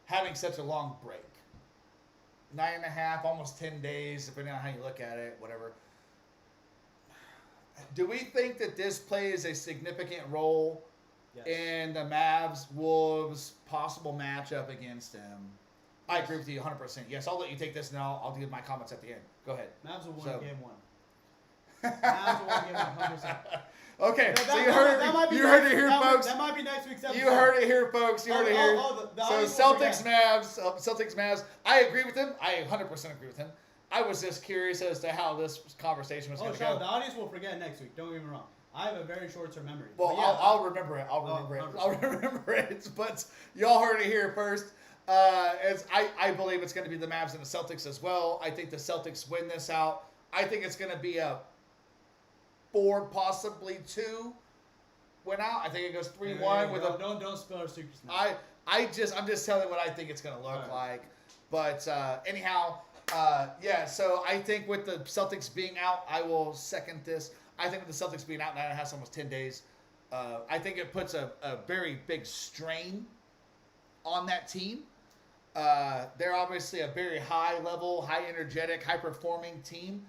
having such a long break. 9.5, almost 10 days, depending on how you look at it, whatever. Do we think that this plays a significant role in the Mavs Wolves possible matchup against them? I agree with you 100%. Yes, I'll let you take this and I'll give my comments at the end. Go ahead. Mavs will win game 1. Mavs will win game 100%. Okay, so you heard it here, folks. That might be next week's episode. You heard it here, folks. You heard it here. So Celtics, Mavs. I agree with him. I 100% agree with him. I was just curious as to how this conversation was going to go. The audience will forget next week. Don't get me wrong. I have a very short-term memory. Well, yeah, I'll remember it. I'll remember it. But y'all heard it here first. As I believe it's going to be the Mavs and the Celtics as well. I think the Celtics win this out. I think it's going to be a 4, possibly 2 win out. I think it goes 3-1 with a. Don't spill our secrets now. I'm just telling what I think it's going to look like. But anyhow, so I think with the Celtics being out, I will second this. I think with the Celtics being out 9.5, almost 10 days, I think it puts a very big strain on that team. They're obviously a very high level, high energetic, high performing team.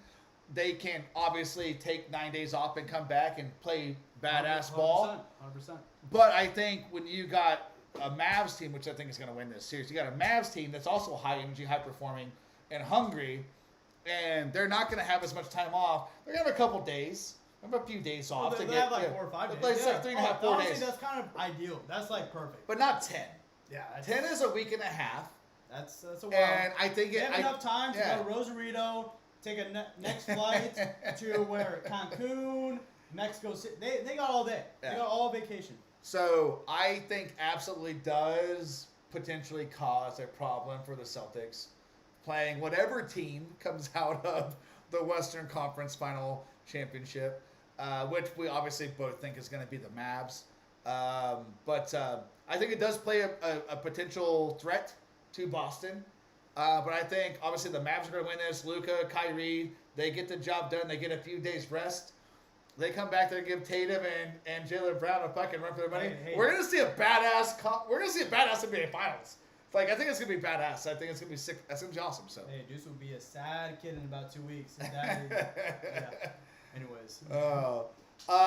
They can obviously take 9 days off and come back and play badass 100%, ball. 100%. But I think when you got a Mavs team, which I think is going to win this series, you got a Mavs team that's also high energy, high performing, and hungry, and they're not going to have as much time off. They're going to have a couple days. Have a few days off. They have like 4 or 5 days. Like 3.5, 4 days. That's kind of ideal. That's like perfect. But not 10. Yeah. 10 is a week and a half. That's a while. And I think they have enough time to go to Rosarito, take a next flight to where Cancun, Mexico City. They got all day. Yeah. They got all vacation. So I think absolutely does potentially cause a problem for the Celtics playing whatever team comes out of the Western Conference Final Championship, which we obviously both think is going to be the Mavs. But I think it does play a potential threat to Boston. But I think obviously the Mavs are going to win this. Luka, Kyrie, they get the job done. They get a few days rest. They come back there and give Tatum and Jaylen Brown a fucking run for their money. Hey. We're gonna see a badass. We're gonna see a badass NBA Finals. Like I think it's gonna be badass. I think it's gonna be sick. That's gonna be awesome. So. Hey, Deuce will be a sad kid in about 2 weeks. Anyways. Oh.